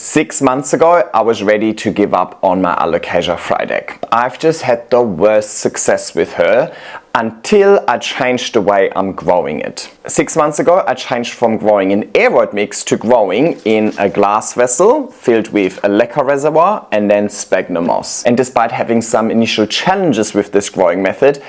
6 months ago, I was ready to give up on my Alocasia Frydek. I've just had the worst success with her until I changed the way I'm growing it. 6 months ago, I changed from growing in aeroid mix to growing in a glass vessel filled with a lacquer reservoir and then sphagnum moss. And despite having some initial challenges with this growing method,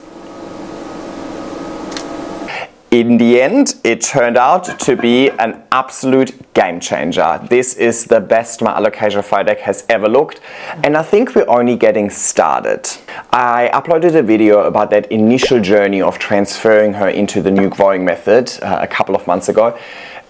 in the end, it turned out to be an absolute game changer. This is the best my Alocasia Frydek has ever looked, and I think we're only getting started. I uploaded a video about that initial journey of transferring her into the new growing method a couple of months ago,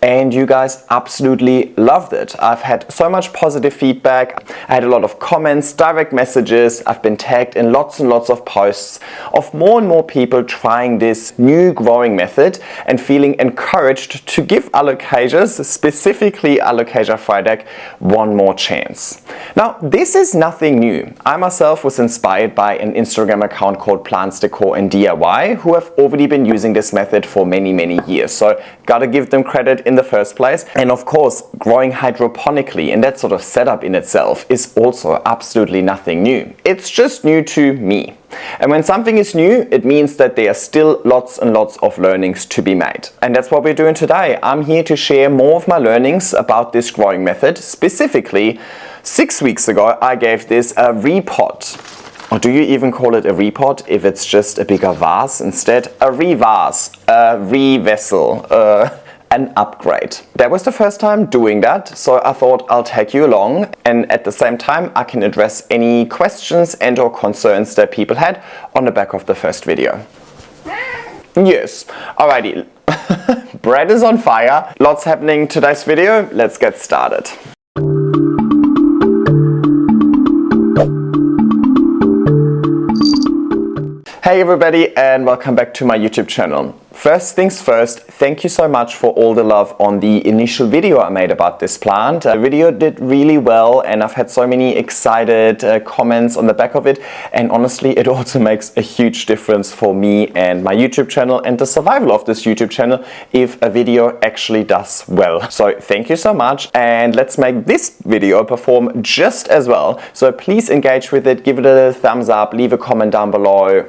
and you guys absolutely loved it. I've had so much positive feedback. I had a lot of comments, direct messages. I've been tagged in lots and lots of posts of more and more people trying this new growing method and feeling encouraged to give Alocasias, specifically Alocasia Frydek, one more chance. Now, this is nothing new. I myself was inspired by an Instagram account called Plants Decor and DIY, who have already been using this method for many years. So gotta give them credit in the first place. And of course, growing hydroponically and that sort of setup in itself is also absolutely nothing new. It's just new to me. And when something is new, it means that there are still lots and lots of learnings to be made. And that's what we're doing today. I'm here to share more of my learnings about this growing method. Specifically, 6 weeks ago, I gave this a repot. Or do you even call it a repot if it's just a bigger vase instead? A revase, a re-vessel, an upgrade. That was the first time doing that, so I thought I'll take you along, and at the same time I can address any questions and or concerns that people had on the back of the first video. Yes, alrighty. Bread is on fire. Lots happening in today's video. Let's get started. Hey everybody, and welcome back to my YouTube channel. First things first, thank you so much for all the love on the initial video I made about this plant. The video did really well and I've had so many excited comments on the back of it, and honestly it also makes a huge difference for me and my YouTube channel and the survival of this YouTube channel if a video actually does well. So thank you so much, and let's make this video perform just as well. So please engage with it, give it a thumbs up, leave a comment down below.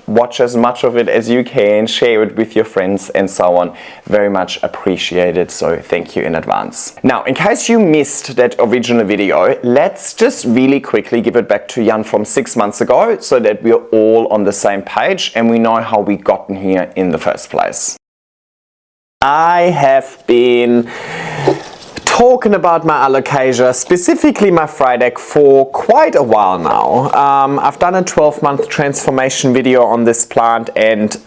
Watch as much of it as you can, share it with your friends and so on. Very much appreciated, so thank you in advance. Now, in case you missed that original video, let's just really quickly give it back to Jan from 6 months ago so that we're all on the same page and we know how we gotten here in the first place. I have been talking about my Alocasia, specifically my Frydek, for quite a while now. I've done a 12-month transformation video on this plant, and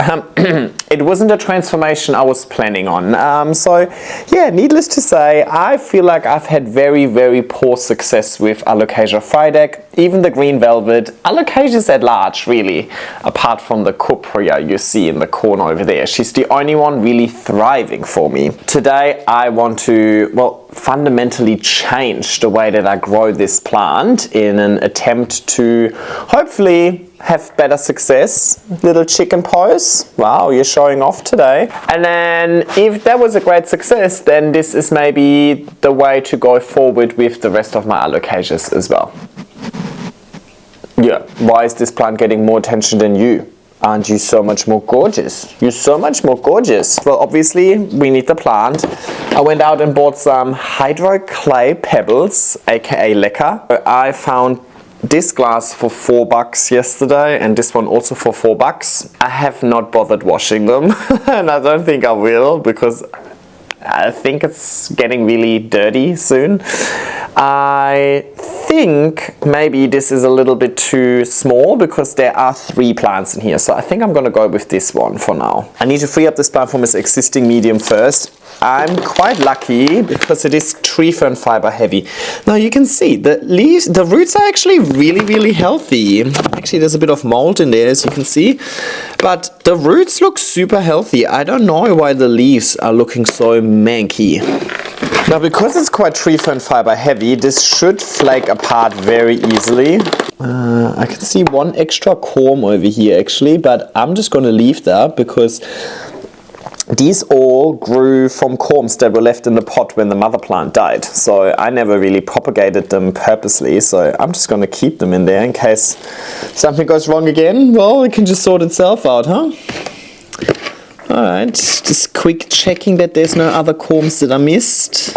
it wasn't a transformation I was planning on. So yeah, needless to say, I feel like I've had very poor success with Alocasia Frydek, even the green velvet, Alocasias at large really, apart from the cupria you see in the corner over there. She's the only one really thriving for me. Today I want to, well, fundamentally change the way that I grow this plant in an attempt to hopefully have better success. Little chicken pose. Wow, you're showing off today. And then if that was a great success, then this is maybe the way to go forward with the rest of my Alocasias as well. Yeah, why is this plant getting more attention than you? Aren't you so much more gorgeous? You're so much more gorgeous. Well, obviously, we need the plant. I went out and bought some hydro clay pebbles, aka lacquer. I found this glass for $4 yesterday, and this one also for $4. I have not bothered washing them, and I don't think I will, because I think it's getting really dirty soon. I think maybe this is a little bit too small because there are 3 plants in here, so I think I'm gonna go with this one for now. I need to free up this plant from its existing medium first. I'm quite lucky because it is tree fern fiber heavy. Now you can see the leaves, the roots are actually really healthy. Actually there's a bit of mold in there, as you can see, but the roots look super healthy. I don't know why the leaves are looking so manky. Now, because it's quite tree fern fiber heavy, this should flake apart very easily. I can see one extra corm over here actually, but I'm just going to leave that because these all grew from corms that were left in the pot when the mother plant died. So I never really propagated them purposely. So I'm just going to keep them in there in case something goes wrong again. Well, it can just sort itself out, huh? Alright, just quick checking that there's no other corms that I missed.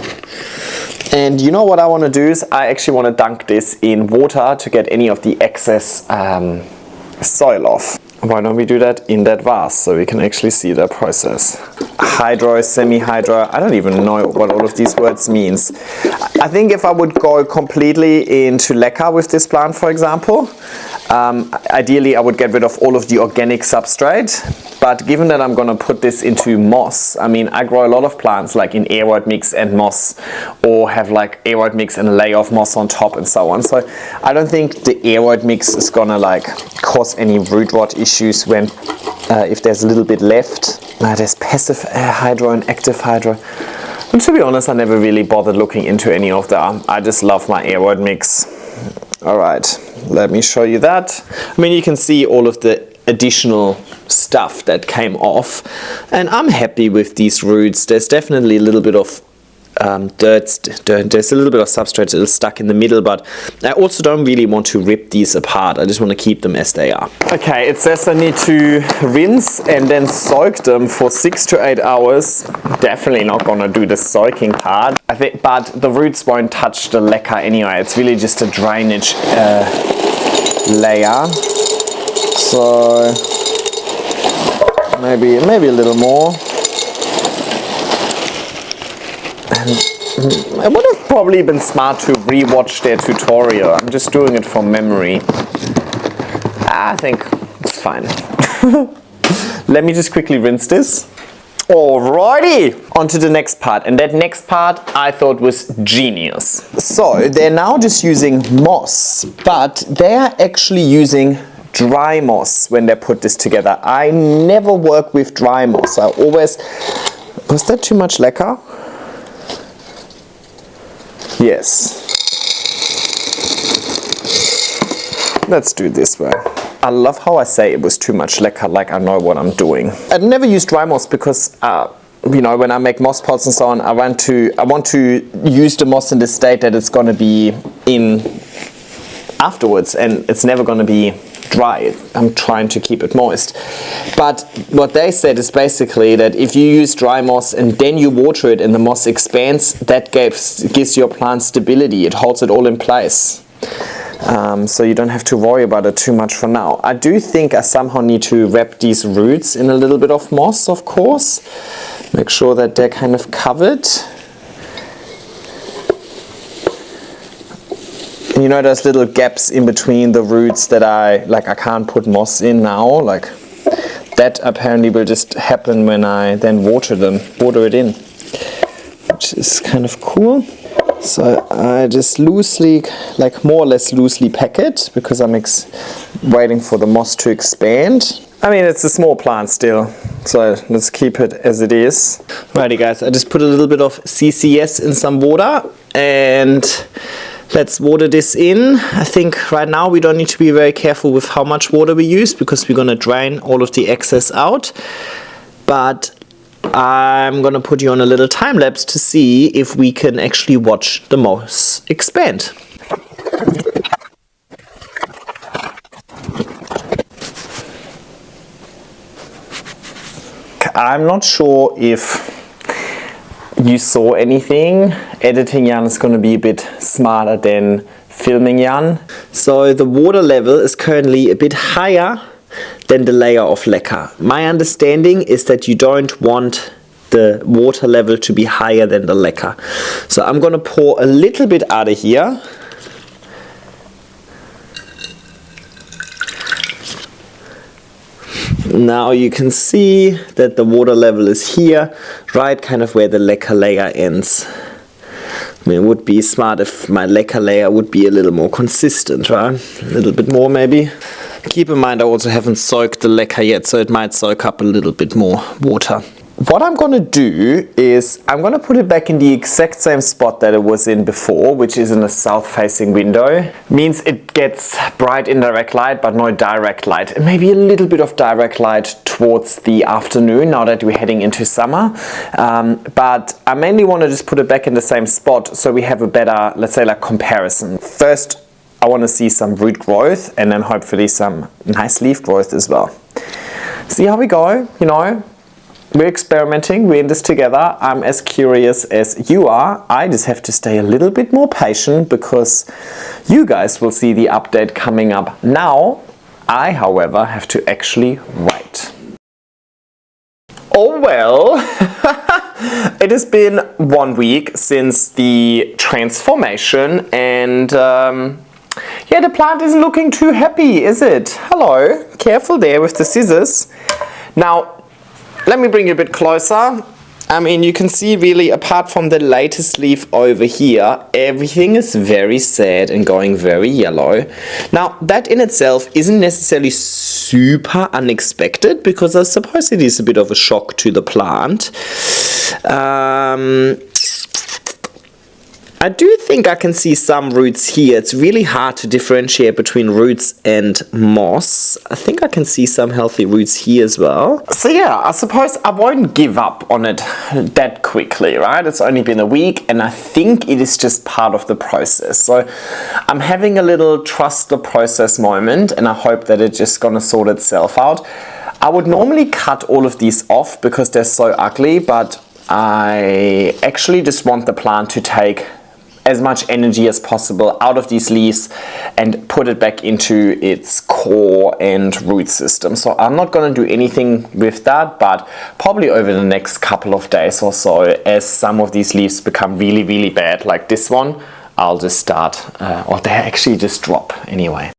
And you know what I want to do is I actually want to dunk this in water to get any of the excess soil off. Why don't we do that in that vase so we can actually see the process? Hydro, semi-hydro, I don't even know what all of these words means. I think if I would go completely into leca with this plant, for example, ideally I would get rid of all of the organic substrate. But given that I'm going to put this into moss, I mean, I grow a lot of plants like in aeroid mix and moss, or have like aeroid mix and a layer of moss on top and so on. So I don't think the aeroid mix is going to like cause any root rot issues when if there's a little bit left. There's passive hydro and active hydro. And to be honest, I never really bothered looking into any of that. I just love my aeroid mix. All right, let me show you that. I mean, you can see all of the additional stuff that came off, and I'm happy with these roots. There's definitely a little bit of dirt, there's a little bit of substrate still stuck in the middle, but I also don't really want to rip these apart. I just want to keep them as they are. Okay, it says I need to rinse and then soak them for 6 to 8 hours. Definitely not gonna do the soaking part, I think, but the roots won't touch the leca anyway. It's really just a drainage layer. So maybe a little more. And it would have probably been smart to re-watch their tutorial. I'm just doing it from memory. I think it's fine. Let me just quickly rinse this. Alrighty, on to the next part, and that next part I thought was genius. So they're now just using moss, but they are actually using dry moss when they put this together. I never work with dry moss. I always... Was that too much leca? Yes. Let's do it this way. I love how I say it was too much leca, like I know what I'm doing. I'd never use dry moss because you know, when I make moss pots and so on, I want to use the moss in the state that it's going to be in afterwards, and it's never going to be dry. I'm trying to keep it moist. But what they said is basically that if you use dry moss and then you water it and the moss expands, that gives your plant stability. It holds it all in place. So you don't have to worry about it too much for now. I do think I somehow need to wrap these roots in a little bit of moss, of course. Make sure that they're kind of covered. You know, there's little gaps in between the roots that I can't put moss in now. Like that apparently will just happen when I then water it in, which is kind of cool. So I just loosely, like more or less loosely pack it because I'm waiting for the moss to expand. I mean, it's a small plant still, so let's keep it as it is. Alrighty guys, I just put a little bit of CCS in some water and let's water this in. I think right now we don't need to be very careful with how much water we use because we're going to drain all of the excess out. But I'm going to put you on a little time lapse to see if we can actually watch the moss expand. I'm not sure if you saw anything. Editing Jan is going to be a bit smarter than filming Jan. So the water level is currently a bit higher than the layer of leca. My understanding is that you don't want the water level to be higher than the leca. So I'm going to pour a little bit out of here. Now you can see that the water level is here, right kind of where the leca layer ends. I mean, it would be smart if my leca layer would be a little more consistent, right? A little bit more maybe. Keep in mind I also haven't soaked the leca yet, so it might soak up a little bit more water. what I'm going to do is I'm going to put it back in the exact same spot that it was in before, which is in a south-facing window. Means it gets bright indirect light, but no direct light. And maybe a little bit of direct light towards the afternoon, now that we're heading into summer. But I mainly want to just put it back in the same spot so we have a better, let's say, like comparison. First, I want to see some root growth and then hopefully some nice leaf growth as well. See how we go, you know. We're experimenting, we're in this together. I'm as curious as you are. I just have to stay a little bit more patient because you guys will see the update coming up now. I, however, have to actually wait. Oh well, it has been 1 week since the transformation and yeah, the plant isn't looking too happy, is it? Hello, careful there with the scissors. Now, let me bring you a bit closer. I mean, you can see really, apart from the latest leaf over here, everything is very sad and going very yellow. Now, that in itself isn't necessarily super unexpected because I suppose it is a bit of a shock to the plant. I do think I can see some roots here. It's really hard to differentiate between roots and moss. I think I can see some healthy roots here as well. So yeah, I suppose I won't give up on it that quickly, right? It's only been a week and I think it is just part of the process. So I'm having a little trust the process moment and I hope that it's just gonna sort itself out. I would normally cut all of these off because they're so ugly, but I actually just want the plant to take as much energy as possible out of these leaves and put it back into its core and root system. So I'm not going to do anything with that, but probably over the next couple of days or so, as some of these leaves become really, really bad, like this one, I'll just start, or they actually just drop anyway.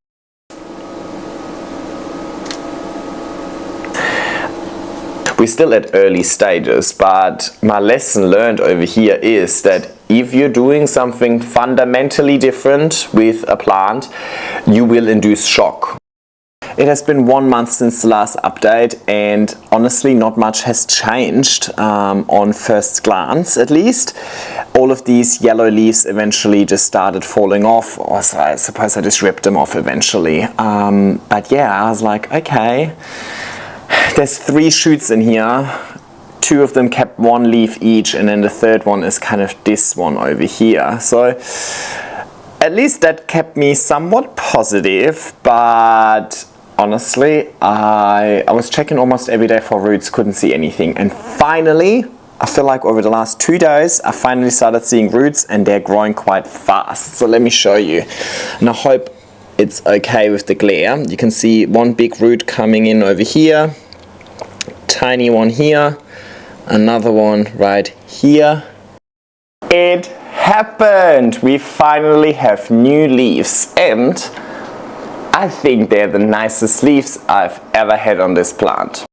We're still at early stages, but my lesson learned over here is that if you're doing something fundamentally different with a plant, you will induce shock. It has been 1 month since the last update and honestly not much has changed on first glance at least. All of these yellow leaves eventually just started falling off, or so I suppose I just ripped them off eventually. But yeah, I was like, okay. There's 3 shoots in here, 2 of them kept 1 leaf each, and then the third one is kind of this one over here. So at least that kept me somewhat positive, but honestly, I was checking almost every day for roots, couldn't see anything. And finally, I feel like over the last 2 days, I finally started seeing roots and they're growing quite fast. So let me show you. And I hope it's okay with the glare. You can see 1 big root coming in over here, tiny one here, another one right here. It happened! We finally have new leaves and I think they're the nicest leaves I've ever had on this plant.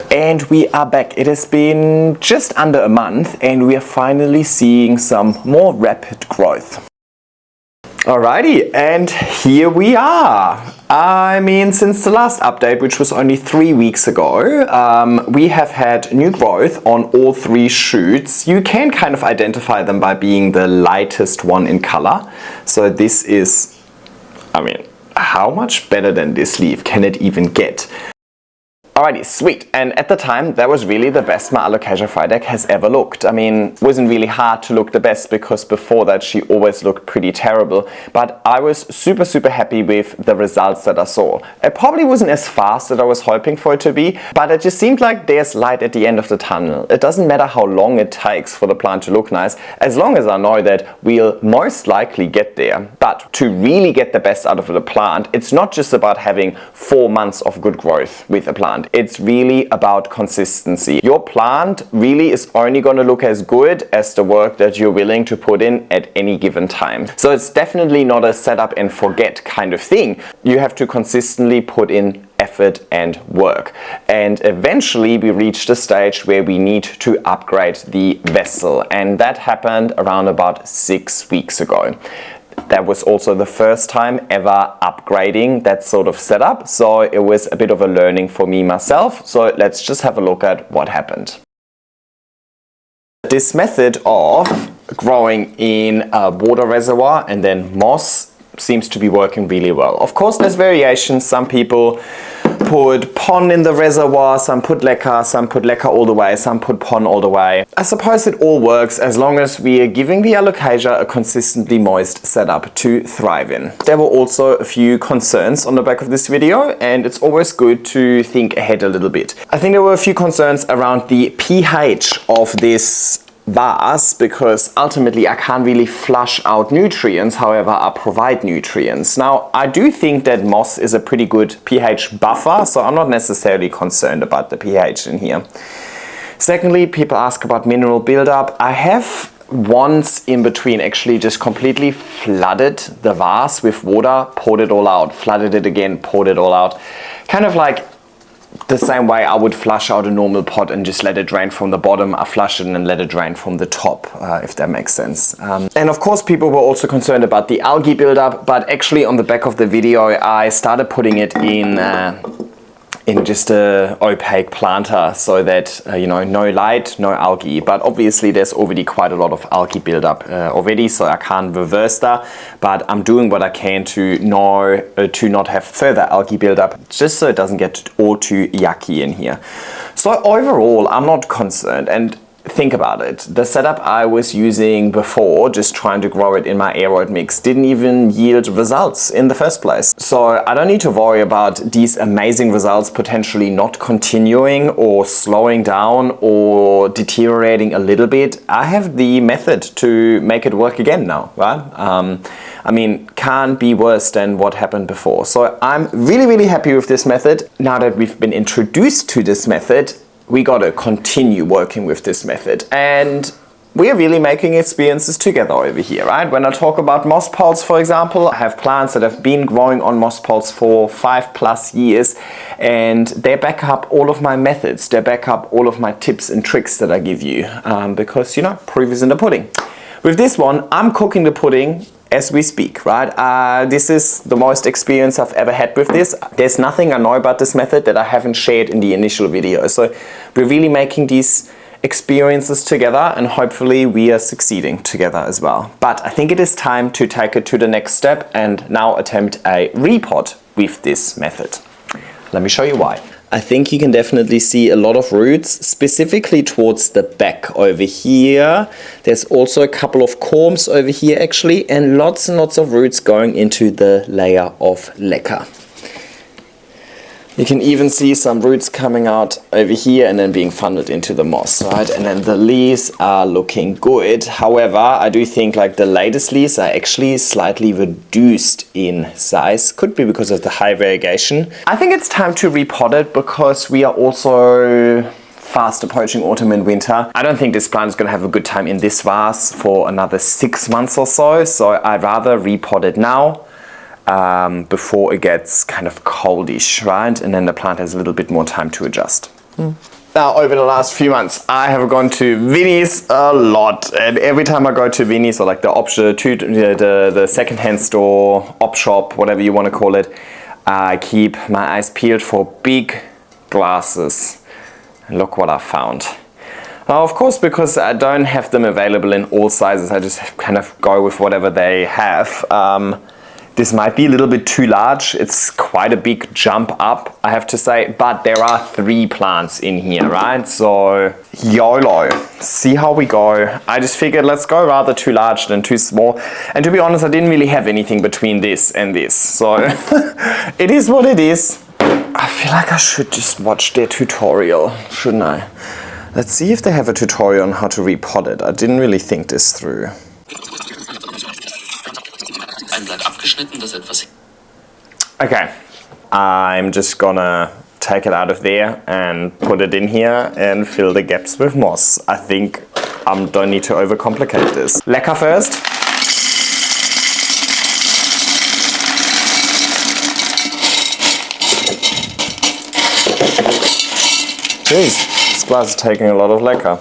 And we are back. It has been just under a month and we are finally seeing some more rapid growth. Alrighty, and here we are. I mean, since the last update, which was only 3 weeks ago, we have had new growth on all 3 shoots. You can kind of identify them by being the lightest one in color. So this is, I mean, how much better than this leaf can it even get? Alrighty, sweet. And at the time, that was really the best my Alocasia Frydek has ever looked. I mean, it wasn't really hard to look the best because before that she always looked pretty terrible. But I was super, super happy with the results that I saw. It probably wasn't as fast as I was hoping for it to be, but it just seemed like there's light at the end of the tunnel. It doesn't matter how long it takes for the plant to look nice, as long as I know that we'll most likely get there. But to really get the best out of the plant, it's not just about having 4 months of good growth with a plant. It's really about consistency. Your plant really is only going to look as good as the work that you're willing to put in at any given time. So it's definitely not a set up and forget kind of thing. You have to consistently put in effort and work. And eventually we reached a stage where we need to upgrade the vessel. And that happened around about 6 weeks ago. that was also the first time ever upgrading that sort of setup. So it was a bit of a learning for me myself. So let's just have a look at what happened. This method of growing in a water reservoir and then moss seems to be working really well. Of course, there's variations. Some people put pon in the reservoir, some put leca all the way, some put pon all the way. I suppose it all works as long as we are giving the Alocasia a consistently moist setup to thrive in. There were also a few concerns on the back of this video, and it's always good to think ahead a little bit. I think there were a few concerns around the pH of this vase, because ultimately I can't really flush out nutrients, however I provide nutrients. Now, I do think that moss is a pretty good pH buffer, so I'm not necessarily concerned about the pH in here. Secondly, people ask about mineral buildup. I have once in between actually just completely flooded the vase with water, poured it all out, flooded it again, poured it all out. Kind of like the same way I would flush out a normal pot and just let it drain from the bottom. I flush it and then let it drain from the top, if that makes sense. And of course, people were also concerned about the algae buildup, but actually on the back of the video, I started putting it in just a opaque planter so that, you know, no light, no algae. But obviously there's already quite a lot of algae buildup already, so I can't reverse that. But I'm doing what I can to not have further algae buildup, just so it doesn't get all too yucky in here. So overall, I'm not concerned. And think about it. The setup I was using before, just trying to grow it in my aeroid mix, didn't even yield results in the first place. So I don't need to worry about these amazing results potentially not continuing or slowing down or deteriorating a little bit. I have the method to make it work again now, right? I mean, can't be worse than what happened before. So I'm really, really happy with this method. Now that we've been introduced to this method, we gotta continue working with this method, and we're really making experiences together over here, right? When I talk about moss poles, for example, I have plants that have been growing on moss poles for 5+ years, and they back up all of my methods. They back up all of my tips and tricks that I give you, because, you know, proof is in the pudding. With this one, I'm cooking the pudding as we speak, right? This is the most experience I've ever had with this. There's nothing I know about this method that I haven't shared in the initial video. So we're really making these experiences together, and hopefully we are succeeding together as well. But I think it is time to take it to the next step and now attempt a repot with this method. Let me show you why. I think you can definitely see a lot of roots, specifically towards the back over here. There's also a couple of corms over here actually, and lots of roots going into the layer of leca. You can even see some roots coming out over here and then being funneled into the moss, right? And then the leaves are looking good. However, I do think like the latest leaves are actually slightly reduced in size. Could be because of the high variegation. I think it's time to repot it because we are also fast approaching autumn and winter. I don't think this plant is going to have a good time in this vase for another 6 months or so. So I'd rather repot it now. Before it gets kind of coldish, right? And then the plant has a little bit more time to adjust. Now, over the last few months, I have gone to Vinnie's a lot. And every time I go to Vinnie's, or like the second-hand store, op shop, whatever you want to call it, I keep my eyes peeled for big glasses. And look what I found. Now, of course, because I don't have them available in all sizes, I just kind of go with whatever they have. This might be a little bit too large. It's quite a big jump up, I have to say, but there are 3 plants in here, right? So YOLO, see how we go. I just figured let's go rather too large than too small. And to be honest, I didn't really have anything between this and this. So it is what it is. I feel like I should just watch their tutorial, shouldn't I? Let's see if they have a tutorial on how to repot it. I didn't really think this through. Okay, I'm just gonna take it out of there and put it in here and fill the gaps with moss. I think I don't need to overcomplicate this. Leca first. Jeez, this glass is taking a lot of leca.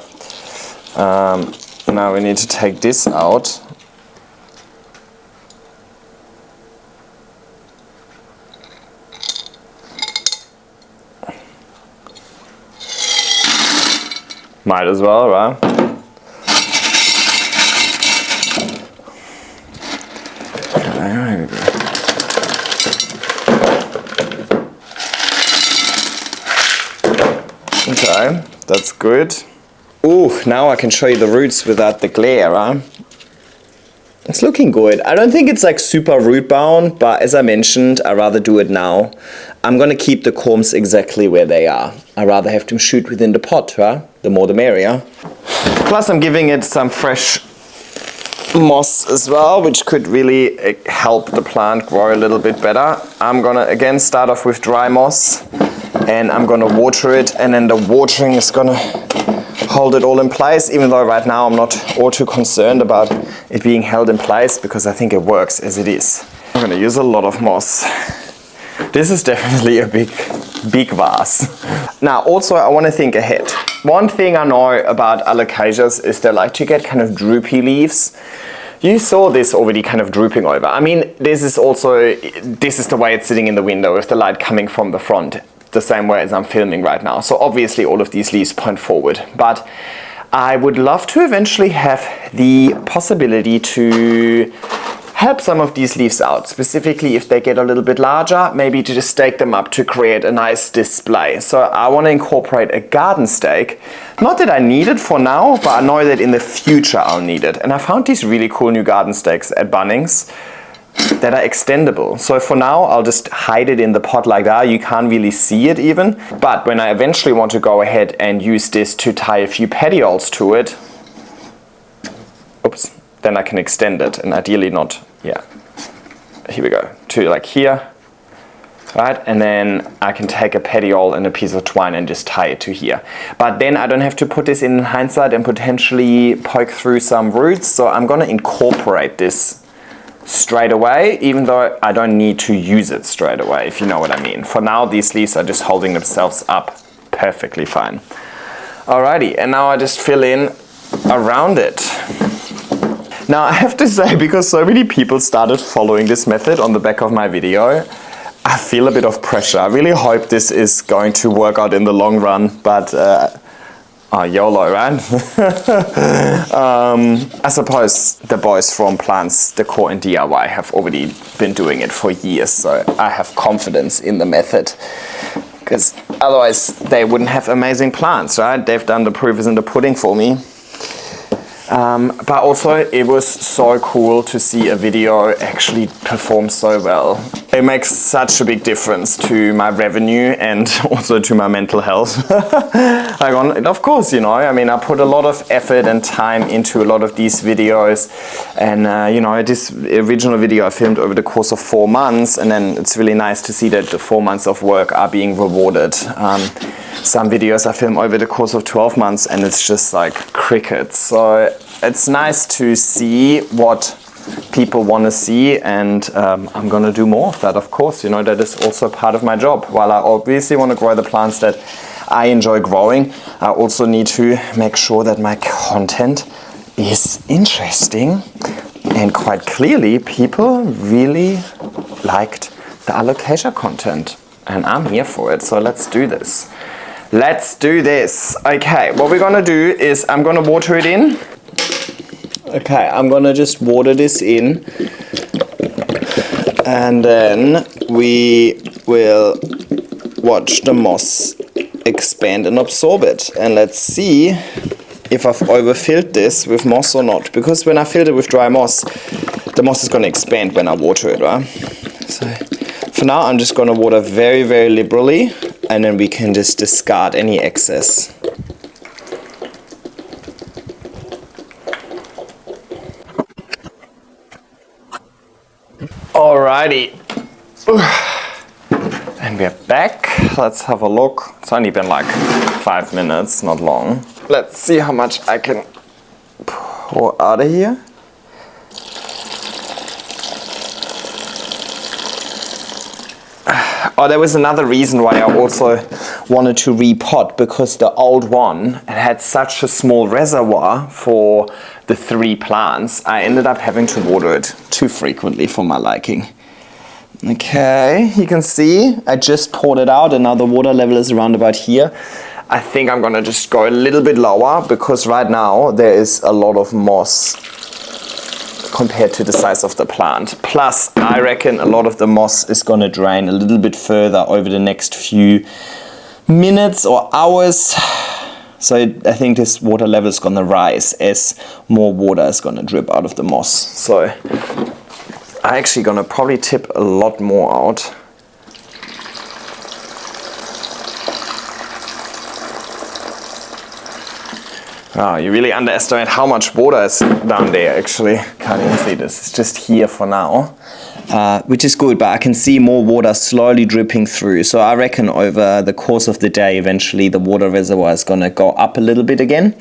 Now we need to take this out. Might as well, right? Okay, that's good. Ooh, now I can show you the roots without the glare, huh? It's looking good. I don't think it's like super root bound, but as I mentioned, I rather do it now. I'm gonna keep the corms exactly where they are. I rather have them shoot within the pot, huh? The more the merrier. Plus I'm giving it some fresh moss as well, which could really help the plant grow a little bit better. I'm gonna again start off with dry moss and I'm gonna water it, and then the watering is gonna hold it all in place, even though right now I'm not all too concerned about it being held in place because I think it works as it is. I'm gonna use a lot of moss. This is definitely a big vase. Now also I want to think ahead. One thing I know about alocasias is they like to get kind of droopy leaves. You saw this already kind of drooping over. I mean, this is the way it's sitting in the window with the light coming from the front, the same way as I'm filming right now. So obviously all of these leaves point forward, but I would love to eventually have the possibility to help some of these leaves out, specifically if they get a little bit larger, maybe to just stake them up to create a nice display. So I want to incorporate a garden stake. Not that I need it for now, but I know that in the future I'll need it. And I found these really cool new garden stakes at Bunnings that are extendable. So for now I'll just hide it in the pot like that. You can't really see it even. But when I eventually want to go ahead and use this to tie a few petioles to it, oops, then I can extend it, and ideally not, yeah, here we go, to like here, right? And then I can take a petiole and a piece of twine and just tie it to here. But then I don't have to put this in hindsight and potentially poke through some roots. So I'm gonna incorporate this straight away, even though I don't need to use it straight away, if you know what I mean. For now, these leaves are just holding themselves up perfectly fine. Alrighty, and now I just fill in around it. Now I have to say, because so many people started following this method on the back of my video, I feel a bit of pressure. I really hope this is going to work out in the long run, but YOLO, right? I suppose the boys from Plants Decor and DIY have already been doing it for years, so I have confidence in the method. Because otherwise they wouldn't have amazing plants, right? They've done the proof is in the pudding for me. But also it was so cool to see a video actually perform so well. It makes such a big difference to my revenue and also to my mental health. Of course, you know, I mean, I put a lot of effort and time into a lot of these videos, and you know, this original video I filmed over the course of 4 months, and then it's really nice to see that the 4 months of work are being rewarded. Some videos I film over the course of 12 months and it's just like crickets. So it's nice to see what people want to see, and I'm going to do more of that, of course. You know, that is also part of my job. While I obviously want to grow the plants that I enjoy growing, I also need to make sure that my content is interesting. And quite clearly, people really liked the Alocasia content, and I'm here for it. So let's do this. Let's do this. Okay, what we're gonna do is I'm gonna water it in. Okay, I'm gonna just water this in, and then we will watch the moss expand and absorb it. And let's see if I've overfilled this with moss or not. Because when I filled it with dry moss, the moss is gonna expand when I water it, right? So for now, I'm just gonna water very, very liberally, and then we can just discard any excess. Alrighty. And we're back. Let's have a look. It's only been like 5 minutes, not long. Let's see how much I can pour out of here. Oh, there was another reason why I also wanted to repot, because the old one had such a small reservoir for the 3 plants. I ended up having to water it too frequently for my liking. Okay, you can see I just poured it out and now the water level is around about here. I think I'm gonna just go a little bit lower because right now there is a lot of moss compared to the size of the plant. Plus, I reckon a lot of the moss is gonna drain a little bit further over the next few minutes or hours. So I think this water level is gonna rise as more water is gonna drip out of the moss. So I'm actually gonna probably tip a lot more out. Oh, you really underestimate how much water is down there actually. Can't even see this, it's just here for now. Which is good, but I can see more water slowly dripping through. So I reckon over the course of the day, eventually the water reservoir is gonna go up a little bit again.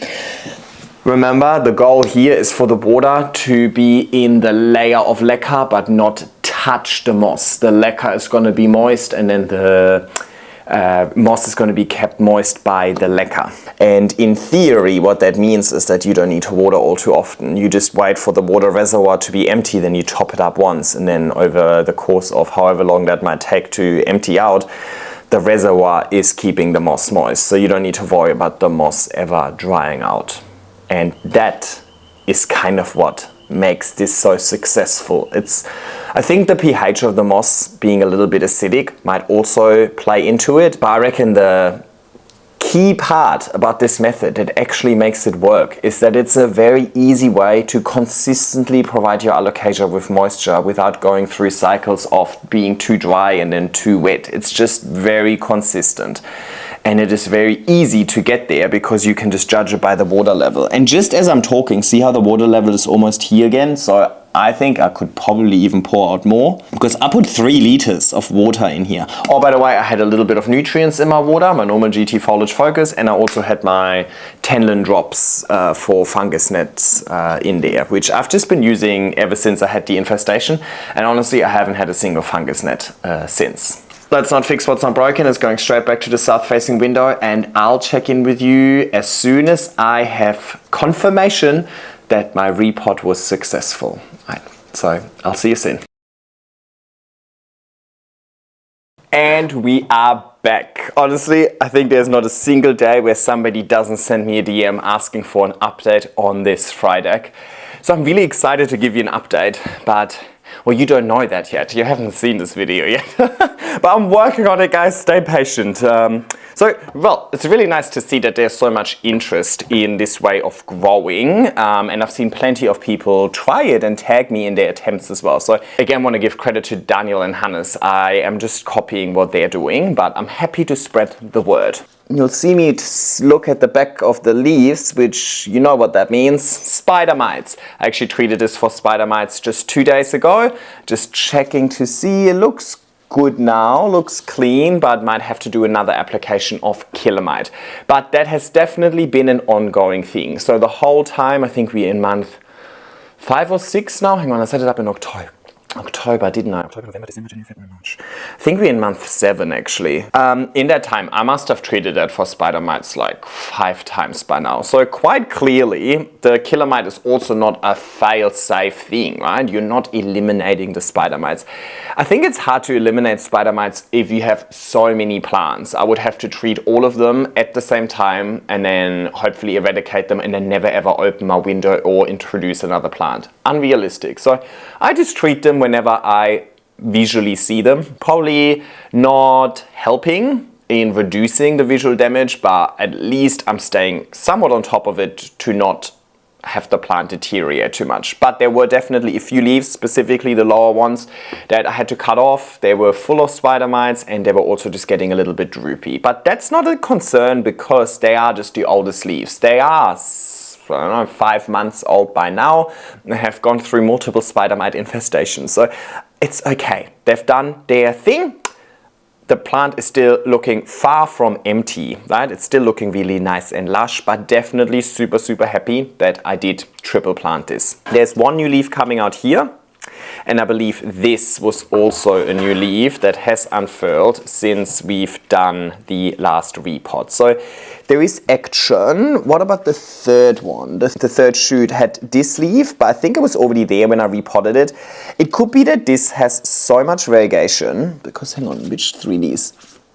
Remember, the goal here is for the water to be in the layer of lacquer, but not touch the moss. The lacquer is gonna be moist and then the moss is going to be kept moist by the lacquer. And in theory, what that means is that you don't need to water all too often. You just wait for the water reservoir to be empty, then you top it up once, and then over the course of however long that might take to empty out, the reservoir is keeping the moss moist. So you don't need to worry about the moss ever drying out. And that is kind of what makes this so successful. I think the pH of the moss being a little bit acidic might also play into it, but I reckon the key part about this method that actually makes it work is that it's a very easy way to consistently provide your alocasia with moisture without going through cycles of being too dry and then too wet. It's just very consistent. And it is very easy to get there because you can just judge it by the water level. And just as I'm talking, see how the water level is almost here again? So I think I could probably even pour out more because I put 3 liters of water in here. Oh, by the way, I had a little bit of nutrients in my water, my normal GT Foliage Focus, and I also had my Tenlin drops for fungus nets in there, which I've just been using ever since I had the infestation. And honestly, I haven't had a single fungus net since. Let's not fix what's not broken. It's going straight back to the south-facing window, and I'll check in with you as soon as I have confirmation that my repot was successful. Right, so I'll see you soon. And we are back. Honestly, I think there's not a single day where somebody doesn't send me a DM asking for an update on this Frydek. So I'm really excited to give you an update, but well, you don't know that yet. You haven't seen this video yet. But I'm working on it, guys. Stay patient. Well, it's really nice to see that there's so much interest in this way of growing. And I've seen plenty of people try it and tag me in their attempts as well. So again, I want to give credit to Daniel and Hannes. I am just copying what they're doing, but I'm happy to spread the word. You'll see me look at the back of the leaves, which you know what that means, spider mites. I actually treated this for spider mites just 2 days ago, just checking to see. It looks good now, looks clean, but might have to do another application of killamite. But that has definitely been an ongoing thing. So the whole time, I think we're in month 5 or 6 now. Hang on, I set it up in October, didn't I? October, November, December, January, February, March. I think we're in month 7 actually. In that time, I must have treated that for spider mites like 5 times by now. So quite clearly, the killamite is also not a fail-safe thing, right? You're not eliminating the spider mites. I think it's hard to eliminate spider mites if you have so many plants. I would have to treat all of them at the same time and then hopefully eradicate them and then never ever open my window or introduce another plant. Unrealistic. So I just treat them whenever I visually see them. Probably not helping in reducing the visual damage, but at least I'm staying somewhat on top of it to not have the plant deteriorate too much. But there were definitely a few leaves, specifically the lower ones, that I had to cut off. They were full of spider mites and they were also just getting a little bit droopy. But that's not a concern because they are just the oldest leaves. They are, I don't know, 5 months old by now and have gone through multiple spider mite infestations. So it's okay. They've done their thing. The plant is still looking far from empty, right? It's still looking really nice and lush, but definitely super, super happy that I did triple plant this. There's one new leaf coming out here. And I believe this was also a new leaf that has unfurled since we've done the last repot. So there is action. What about the third one? The third shoot had this leaf, but I think it was already there when I repotted it. It could be that this has so much variegation, because hang on, which 3 leaves?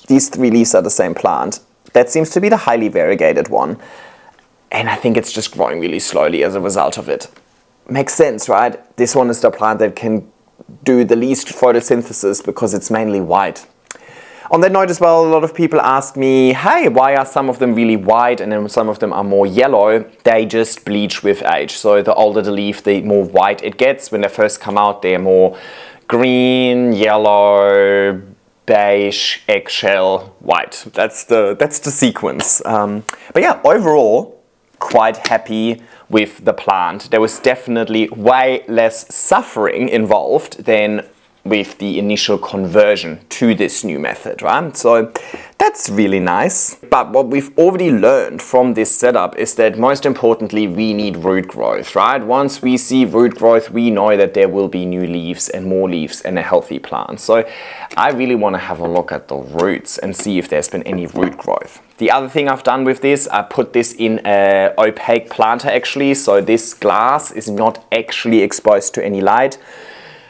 These 3 leaves are the same plant. That seems to be the highly variegated one. And I think it's just growing really slowly as a result of it. Makes sense, right? This one is the plant that can do the least photosynthesis because it's mainly white. On that note as well, a lot of people ask me, hey, why are some of them really white and then some of them are more yellow? They just bleach with age. So the older the leaf, the more white it gets. When they first come out, they're more green, yellow, beige, eggshell, white. That's the sequence. But yeah, overall, quite happy with the plant. There was definitely way less suffering involved than with the initial conversion to this new method, right? So that's really nice. But what we've already learned from this setup is that most importantly, we need root growth, right? Once we see root growth, we know that there will be new leaves and more leaves in a healthy plant. So I really want to have a look at the roots and see if there's been any root growth. The other thing I've done with this, I put this in an opaque planter actually, so this glass is not actually exposed to any light.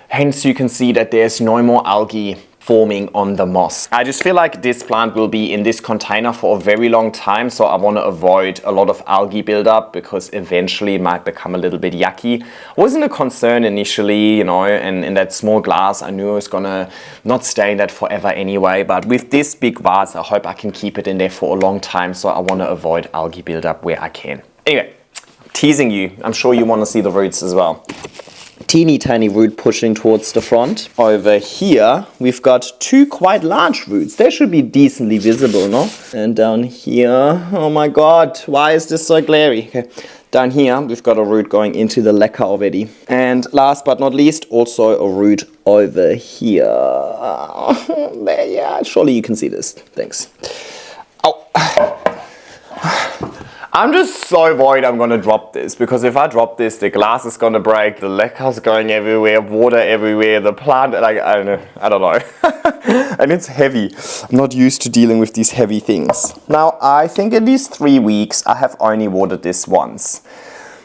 Hence you can see that there's no more algae forming on the moss. I just feel like this plant will be in this container for a very long time, so I want to avoid a lot of algae buildup because eventually it might become a little bit yucky. Wasn't a concern initially, you know, and in that small glass I knew it was gonna not stay in that forever anyway, but with this big vase I hope I can keep it in there for a long time, so I want to avoid algae buildup where I can. Anyway, teasing you, I'm sure you want to see the roots as well. Teeny tiny root pushing towards the front. Over here, we've got two quite large roots. They should be decently visible, no? And down here, oh my god, why is this so glary? Okay. Down here, we've got a root going into the leca already. And last but not least, also a root over here. There, yeah, surely you can see this. Thanks. Oh. I'm just so worried I'm gonna drop this, because if I drop this, the glass is gonna break, the leca's going everywhere, water everywhere, the plant, like, I don't know. And it's heavy. I'm not used to dealing with these heavy things. Now, I think in these 3 weeks, I have only watered this once.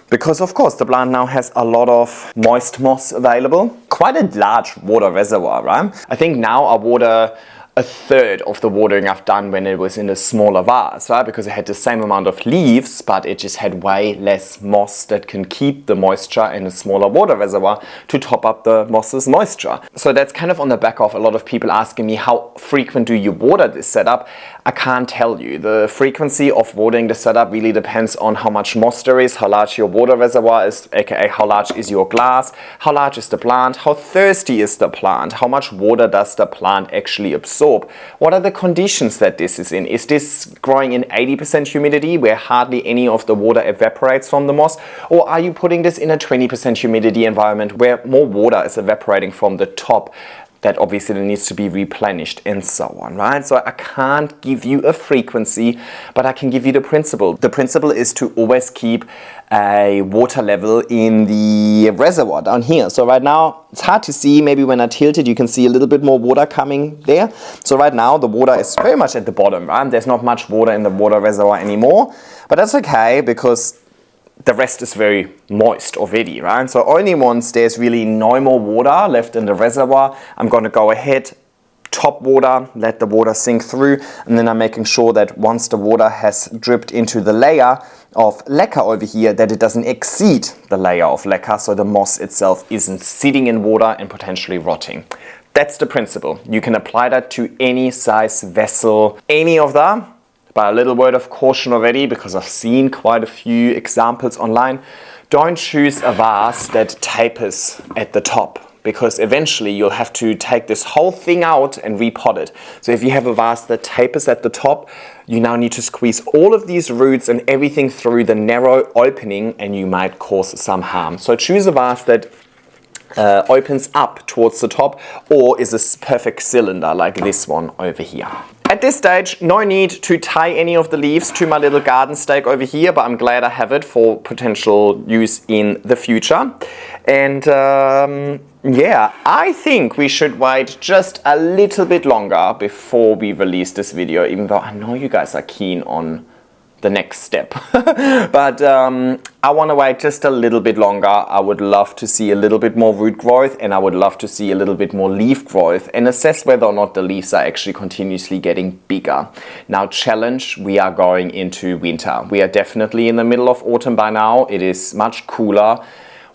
Because of course, the plant now has a lot of moist moss available. Quite a large water reservoir, right? I think now I water a third of the watering I've done when it was in a smaller vase, right? Because it had the same amount of leaves, but it just had way less moss that can keep the moisture in a smaller water reservoir to top up the moss's moisture. So that's kind of on the back of a lot of people asking me, how frequent do you water this setup? I can't tell you. The frequency of watering the setup really depends on how much moss there is, how large your water reservoir is, aka how large is your glass, how large is the plant, how thirsty is the plant, how much water does the plant actually absorb, what are the conditions that this is in. Is this growing in 80% humidity where hardly any of the water evaporates from the moss, or are you putting this in a 20% humidity environment where more water is evaporating from the top? That obviously needs to be replenished and so on, right? So I can't give you a frequency, but I can give you the principle. The principle is to always keep a water level in the reservoir down here. So right now, it's hard to see. Maybe when I tilt it, you can see a little bit more water coming there. So right now, the water is very much at the bottom, right? There's not much water in the water reservoir anymore, but that's okay because the rest is very moist already, right? So only once there's really no more water left in the reservoir, I'm going to go ahead, top water, let the water sink through, and then I'm making sure that once the water has dripped into the layer of leca over here, that it doesn't exceed the layer of leca, so the moss itself isn't sitting in water and potentially rotting. That's the principle. You can apply that to any size vessel, any of them. But a little word of caution already, because I've seen quite a few examples online. Don't choose a vase that tapers at the top, because eventually you'll have to take this whole thing out and repot it. So if you have a vase that tapers at the top, you now need to squeeze all of these roots and everything through the narrow opening, and you might cause some harm. So choose a vase that opens up towards the top, or is a perfect cylinder like this one over here. At this stage, no need to tie any of the leaves to my little garden stake over here, but I'm glad I have it for potential use in the future. And yeah, I think we should wait just a little bit longer before we release this video, even though I know you guys are keen on the next step. But I want to wait just a little bit longer. I would love to see a little bit more root growth, and I would love to see a little bit more leaf growth and assess whether or not the leaves are actually continuously getting bigger. Now, challenge, we are going into winter. We are definitely in the middle of autumn by now. It is much cooler,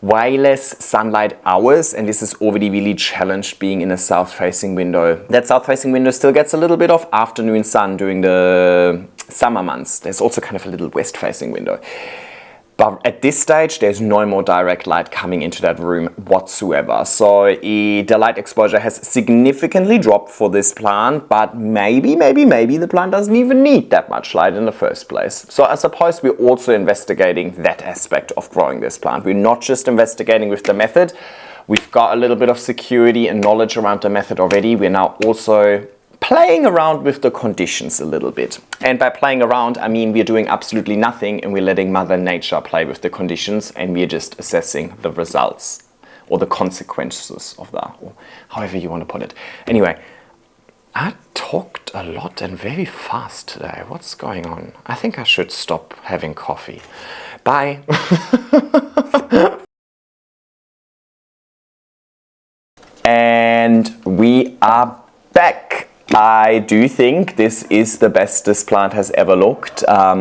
way less sunlight hours, and this is already really challenged being in a south-facing window. That south-facing window still gets a little bit of afternoon sun during the summer months. There's also kind of a little west-facing window. But at this stage, there's no more direct light coming into that room whatsoever. So the light exposure has significantly dropped for this plant, but maybe the plant doesn't even need that much light in the first place. So I suppose we're also investigating that aspect of growing this plant. We're not just investigating with the method. We've got a little bit of security and knowledge around the method already. We're now also playing around with the conditions a little bit. And by playing around, I mean we're doing absolutely nothing and we're letting Mother Nature play with the conditions, and we're just assessing the results or the consequences of that, or however you want to put it. Anyway, I talked a lot and very fast today. What's going on? I think I should stop having coffee. Bye. And we are back. I do think this is the best this plant has ever looked. I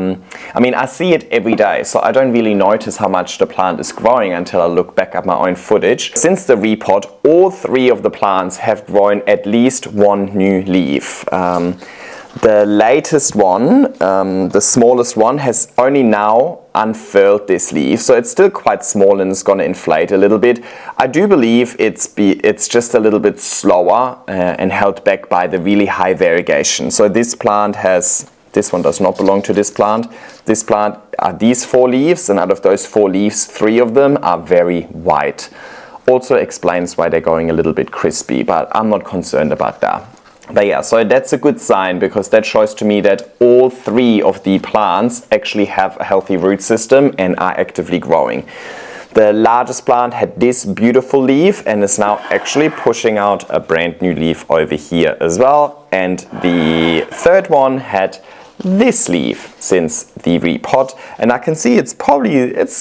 mean, I see it every day, so I don't really notice how much the plant is growing until I look back at my own footage. Since the repot, all 3 of the plants have grown at least 1 new leaf. The latest one, the smallest one, has only now unfurled this leaf, so it's still quite small and it's going to inflate a little bit. I do believe it's just a little bit slower and held back by the really high variegation. So this plant has, this one does not belong to this plant. This plant are these 4 leaves, and out of those 4 leaves, 3 of them are very white. Also explains why they're going a little bit crispy, but I'm not concerned about that. But yeah, so that's a good sign, because that shows to me that all 3 of the plants actually have a healthy root system and are actively growing. The largest plant had this beautiful leaf and is now actually pushing out a brand new leaf over here as well. And the third one had this leaf since the repot, and I can see it's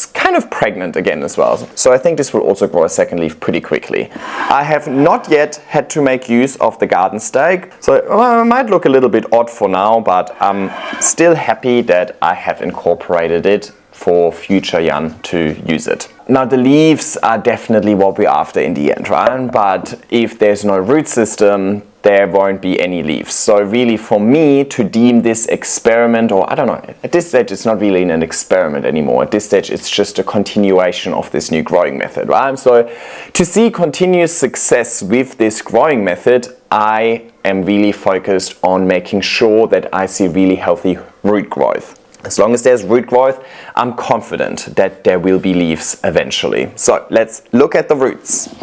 kind of pregnant again as well. So I think this will also grow a second leaf pretty quickly. I have not yet had to make use of the garden stake, so it might look a little bit odd for now, but I'm still happy that I have incorporated it for future Jan to use it. Now, the leaves are definitely what we're after in the end, right? But if there's no root system, there won't be any leaves. So really, for me to deem this experiment, or I don't know, at this stage it's not really an experiment anymore. At this stage it's just a continuation of this new growing method, right? So to see continuous success with this growing method, I am really focused on making sure that I see really healthy root growth. As long as there's root growth, I'm confident that there will be leaves eventually. So let's look at the roots.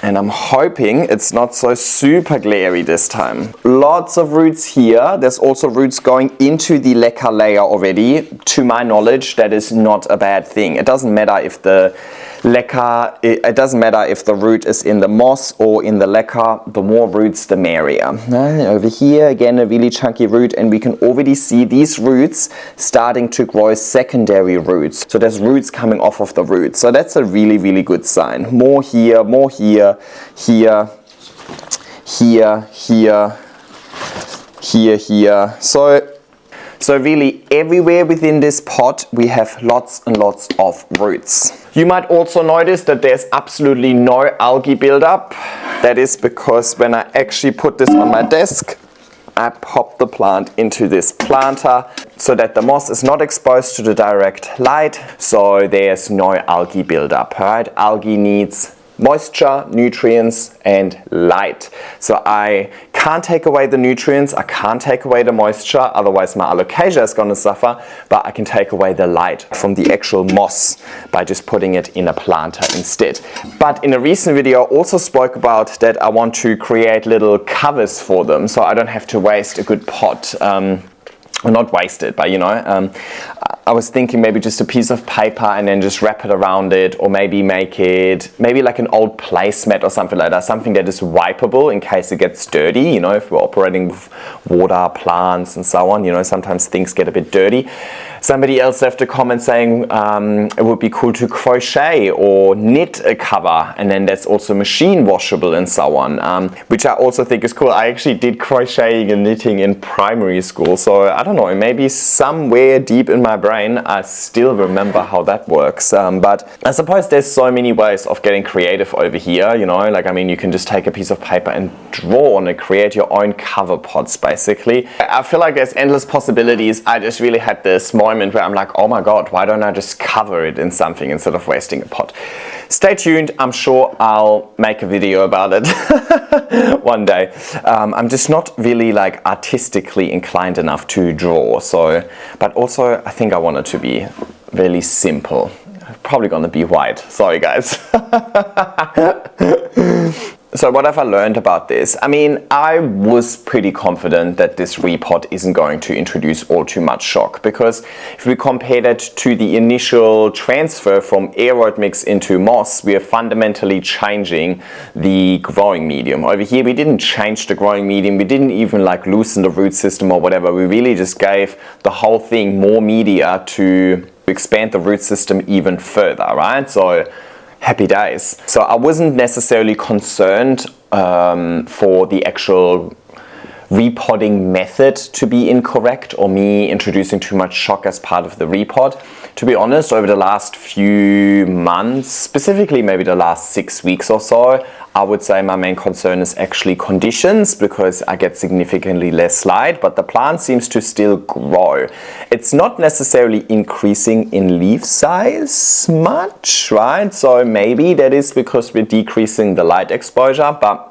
And I'm hoping it's not so super glary this time. Lots of roots here. There's also roots going into the leca layer already. To my knowledge, that is not a bad thing. It doesn't matter if the leca, it doesn't matter if the root is in the moss or in the leca. The more roots, the merrier. Over here, again, a really chunky root, and we can already see these roots starting to grow secondary roots. So there's roots coming off of the roots. So that's a really, really good sign. More here, here, here, here, here. So really everywhere within this pot we have lots and lots of roots. You might also notice that there's absolutely no algae buildup. That is because when I actually put this on my desk, I pop the plant into this planter so that the moss is not exposed to the direct light, so there's no algae buildup, right? Algae needs moisture, nutrients, and light. So I can't take away the nutrients, I can't take away the moisture, otherwise my alocasia is going to suffer, but I can take away the light from the actual moss by just putting it in a planter instead. But in a recent video I also spoke about that I want to create little covers for them so I don't have to waste a good pot or not wasted, but you know, I was thinking maybe just a piece of paper and then just wrap it around it, or maybe make it maybe like an old placemat or something like that, something that is wipeable in case it gets dirty. You know, if we're operating with water, plants and so on, you know, sometimes things get a bit dirty. Somebody else left a comment saying it would be cool to crochet or knit a cover, and then that's also machine washable and so on, which I also think is cool. I actually did crocheting and knitting in primary school, so I don't know, maybe somewhere deep in my brain I still remember how that works. But I suppose there's so many ways of getting creative over here, you know, like I mean, you can just take a piece of paper and draw on it, create your own cover pots basically. I feel like there's endless possibilities. I just really had this moment where I'm like, oh my god, why don't I just cover it in something instead of wasting a pot? Stay tuned, I'm sure I'll make a video about it one day. I'm just not really like artistically inclined enough to draw, so, but also I think I want it to be really simple. Probably gonna be white, sorry guys. So what have I learned about this? I mean, I was pretty confident that this repot isn't going to introduce all too much shock, because if we compare that to the initial transfer from aeroid mix into moss, we are fundamentally changing the growing medium. Over here we didn't change the growing medium, we didn't even like loosen the root system or whatever, we really just gave the whole thing more media to expand the root system even further, right? So happy days. So I wasn't necessarily concerned for the actual repotting method to be incorrect or me introducing too much shock as part of the repot. To be honest, over the last few months, specifically maybe the last 6 weeks or so, I would say my main concern is actually conditions, because I get significantly less light, but the plant seems to still grow. It's not necessarily increasing in leaf size much, right? So maybe that is because we're decreasing the light exposure, but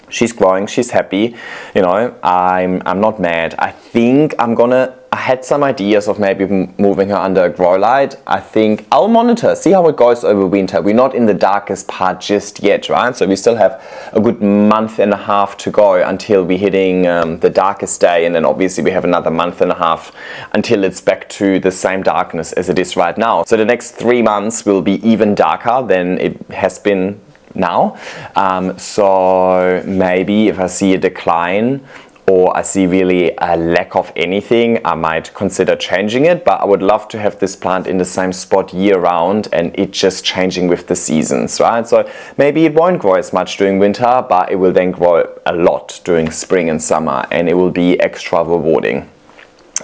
she's growing, she's happy, you know, I'm not mad. I think I had some ideas of maybe moving her under a grow light. I think I'll monitor, see how it goes over winter. We're not in the darkest part just yet, right? So we still have a good month and a half to go until we're hitting the darkest day, and then obviously we have another month and a half until it's back to the same darkness as it is right now. So the next 3 months will be even darker than it has been now. So maybe if I see a decline or I see really a lack of anything, I might consider changing it, but I would love to have this plant in the same spot year round and it just changing with the seasons, right? So maybe it won't grow as much during winter, but it will then grow a lot during spring and summer, and it will be extra rewarding.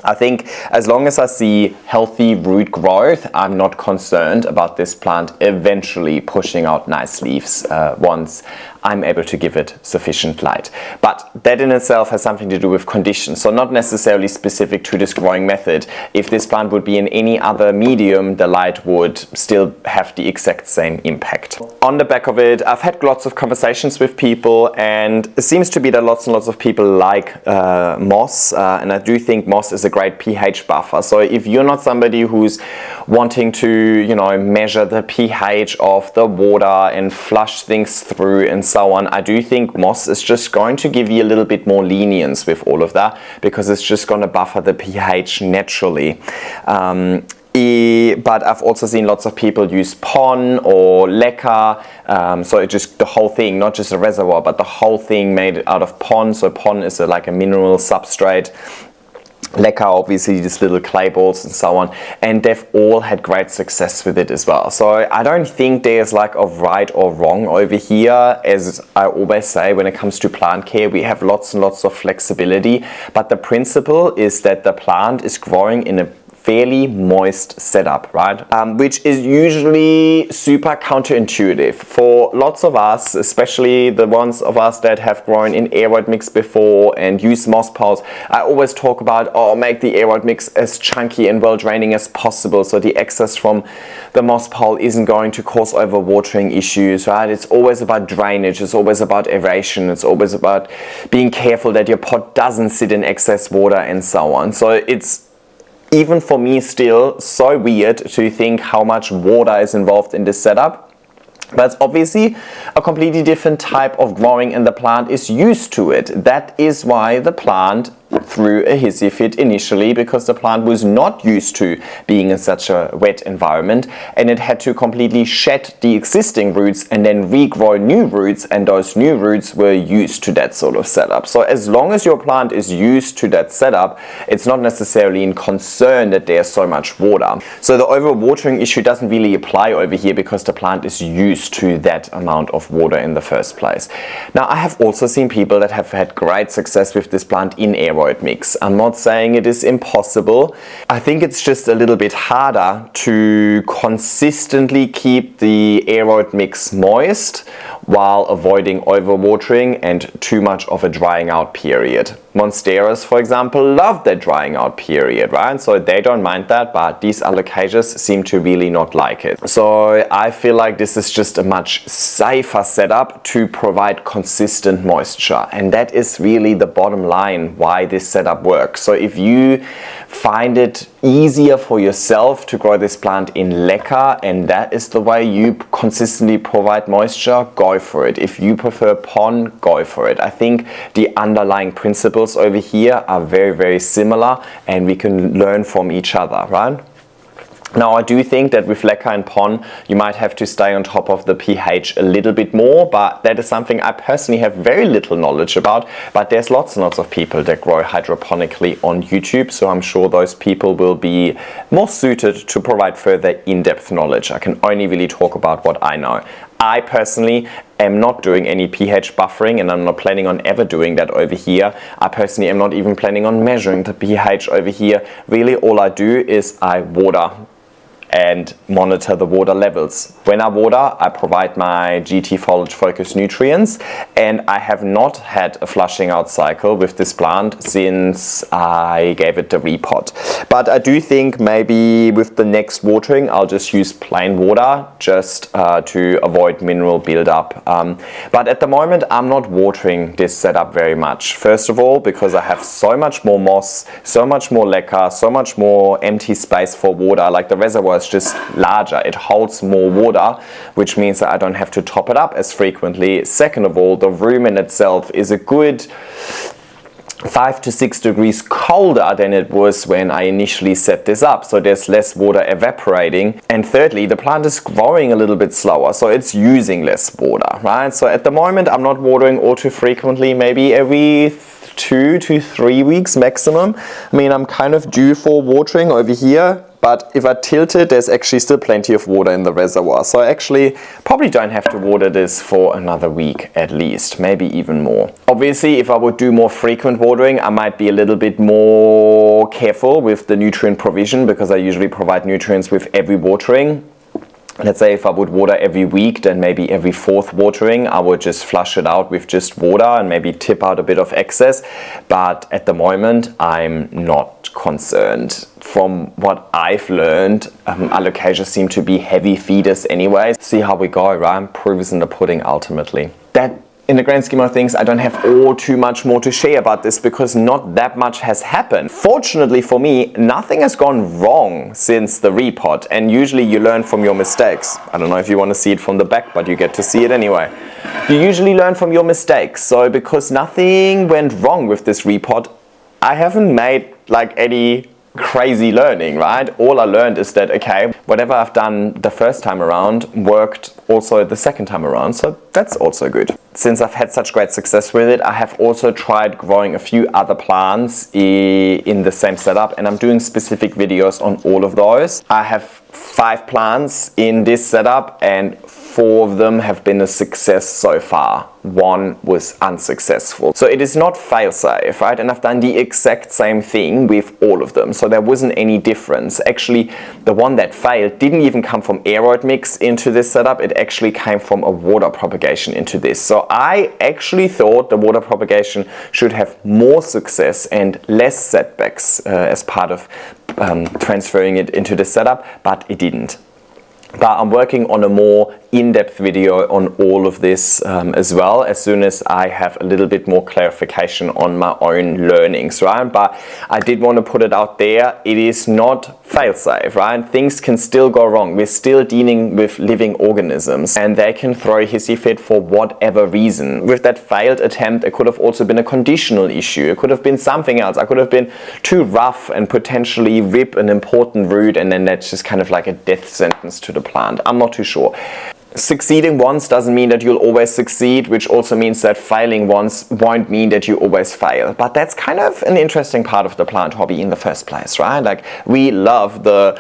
I think as long as I see healthy root growth, I'm not concerned about this plant eventually pushing out nice leaves once I'm able to give it sufficient light. But that in itself has something to do with conditions, so not necessarily specific to this growing method. If this plant would be in any other medium, the light would still have the exact same impact. On the back of it, I've had lots of conversations with people, and it seems to be that lots and lots of people like moss, and I do think moss is a great pH buffer. So if you're not somebody who's wanting to, you know, measure the pH of the water and flush things through and so on, I do think moss is just going to give you a little bit more lenience with all of that, because it's just going to buffer the pH naturally. But I've also seen lots of people use pon or leca, so it just the whole thing, not just a reservoir, but the whole thing made out of pon. So pon is like a mineral substrate. Leca, obviously, just little clay balls and so on, and they've all had great success with it as well. So I don't think there's like a right or wrong over here. As I always say, when it comes to plant care, we have lots and lots of flexibility, but the principle is that the plant is growing in a fairly moist setup, right? Which is usually super counterintuitive for lots of us, especially the ones of us that have grown in aeroid mix before and use moss poles. I always talk about, oh, make the aeroid mix as chunky and well draining as possible, so the excess from the moss pole isn't going to cause overwatering issues, right? It's always about drainage, it's always about aeration, it's always about being careful that your pot doesn't sit in excess water and so on. So it's even for me still so weird to think how much water is involved in this setup. But it's obviously a completely different type of growing, and the plant is used to it. That is why the plant through a hissy fit initially because the plant was not used to being in such a wet environment, and it had to completely shed the existing roots and then regrow new roots, and those new roots were used to that sort of setup. So as long as your plant is used to that setup, it's not necessarily in concern that there's so much water. So the overwatering issue doesn't really apply over here because the plant is used to that amount of water in the first place. Now, I have also seen people that have had great success with this plant in aeroid mix. I'm not saying it is impossible. I think it's just a little bit harder to consistently keep the aeroid mix moist while avoiding overwatering and too much of a drying out period. Monsteras, for example, love their drying out period, right? So they don't mind that, but these Alocasias seem to really not like it. So I feel like this is just a much safer setup to provide consistent moisture, and that is really the bottom line why this setup works. So if you find it easier for yourself to grow this plant in leca, and that is the way you consistently provide moisture, go for it. If you prefer pond, go for it. I think the underlying principles over here are very, very similar, and we can learn from each other, right? Now, I do think that with leca and pon, you might have to stay on top of the pH a little bit more, but that is something I personally have very little knowledge about. But there's lots and lots of people that grow hydroponically on YouTube, so I'm sure those people will be more suited to provide further in-depth knowledge. I can only really talk about what I know. I personally am not doing any pH buffering, and I'm not planning on ever doing that over here. I personally am not even planning on measuring the pH over here. Really, all I do is I water and monitor the water levels. When I water, I provide my GT Foliage Focus nutrients, and I have not had a flushing out cycle with this plant since I gave it the Repot. But I do think maybe with the next watering, I'll just use plain water just to avoid mineral buildup. But at the moment, I'm not watering this setup very much. First of all, because I have so much more moss, so much more leca, so much more empty space for water. Like the reservoir is just larger, it holds more water, which means that I don't have to top it up as frequently. Second of all, the room in itself is a good 5 to 6 degrees colder than it was when I initially set this up, so there's less water evaporating. And thirdly, the plant is growing a little bit slower, so it's using less water, right? So at the moment, I'm not watering all too frequently, maybe every 2 to 3 weeks maximum. I mean, I'm kind of due for watering over here, but if I tilt it, there's actually still plenty of water in the reservoir. So I actually probably don't have to water this for another week at least, maybe even more. Obviously, if I would do more frequent watering, I might be a little bit more careful with the nutrient provision, because I usually provide nutrients with every watering. Let's say if I would water every week, then maybe every 4th watering, I would just flush it out with just water and maybe tip out a bit of excess. But at the moment, I'm not concerned. From what I've learned, Alocasia seem to be heavy feeders anyway. See how we go, right? Proof is in the pudding ultimately. That, in the grand scheme of things, I don't have all too much more to share about this because not that much has happened. Fortunately for me, nothing has gone wrong since the Repot, and usually you learn from your mistakes. I don't know if you want to see it from the back, but you get to see it anyway. You usually learn from your mistakes, so because nothing went wrong with this Repot, I haven't made like any crazy learning, right? All I learned is that, okay, whatever I've done the first time around worked also the second time around, so that's also good. Since I've had such great success with it, I have also tried growing a few other plants in the same setup, and I'm doing specific videos on all of those. I have 5 plants in this setup, and 4 of them have been a success so far. 1 was unsuccessful. So it is not fail-safe, right? And I've done the exact same thing with all of them. So there wasn't any difference. Actually, the one that failed didn't even come from aeroid mix into this setup. It actually came from a water propagation into this. So I actually thought the water propagation should have more success and less setbacks as part of transferring it into the setup, but it didn't. But I'm working on a more in-depth video on all of this as well, as soon as I have a little bit more clarification on my own learnings, right? But I did want to put it out there, it is not fail-safe, right? Things can still go wrong. We're still dealing with living organisms and they can throw a hissy fit for whatever reason. With that failed attempt, it could have also been a conditional issue. It could have been something else. I could have been too rough and potentially rip an important root, and then that's just kind of like a death sentence to the plant. I'm not too sure. Succeeding once doesn't mean that you'll always succeed, which also means that failing once won't mean that you always fail. But that's kind of an interesting part of the plant hobby in the first place, right? Like, we love the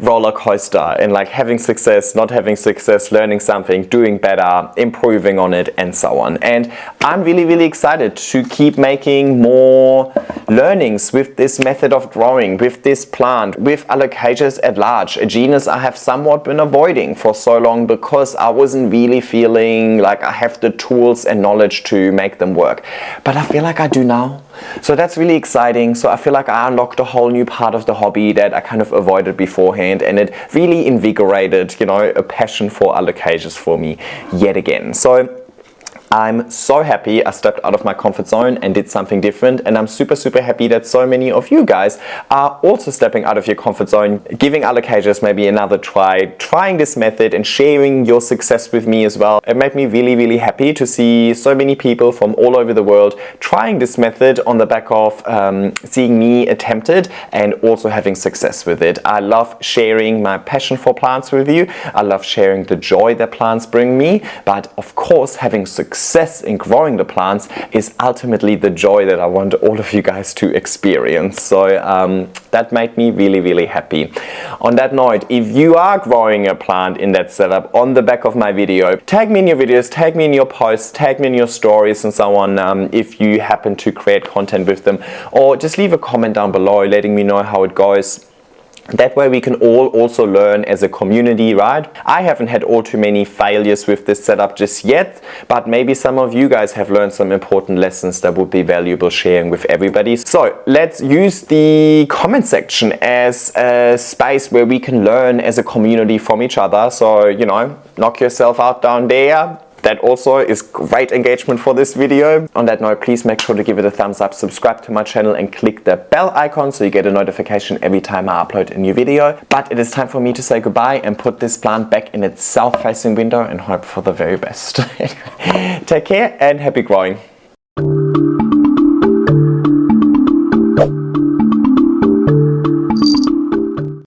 roller coaster and like having success, not having success, learning something, doing better, improving on it, and so on. And I'm really, really excited to keep making more learnings with this method of growing, with this plant, with Alocasias at large, a genus I have somewhat been avoiding for so long because I wasn't really feeling like I have the tools and knowledge to make them work. But I feel like I do now. So that's really exciting. So I feel like I unlocked a whole new part of the hobby that I kind of avoided beforehand, and it really invigorated, you know, a passion for Alocasias for me yet again. So I'm so happy I stepped out of my comfort zone and did something different, and I'm super, super happy that so many of you guys are also stepping out of your comfort zone, giving Alocasias maybe another try, trying this method and sharing your success with me as well. It made me really, really happy to see so many people from all over the world trying this method on the back of seeing me attempt it and also having success with it. I love sharing my passion for plants with you. I love sharing the joy that plants bring me, but of course having success in growing the plants is ultimately the joy that I want all of you guys to experience. So that made me really, really happy. On that note, if you are growing a plant in that setup on the back of my video, tag me in your videos, tag me in your posts, tag me in your stories and so on, if you happen to create content with them, or just leave a comment down below letting me know how it goes. That way we can all also learn as a community, right? I haven't had all too many failures with this setup just yet, but maybe some of you guys have learned some important lessons that would be valuable sharing with everybody. So let's use the comment section as a space where we can learn as a community from each other. So, you know, knock yourself out down there. That also is great engagement for this video. On that note, please make sure to give it a thumbs up, subscribe to my channel and click the bell icon so you get a notification every time I upload a new video. But it is time for me to say goodbye and put this plant back in its south-facing window and hope for the very best. Take care and happy growing.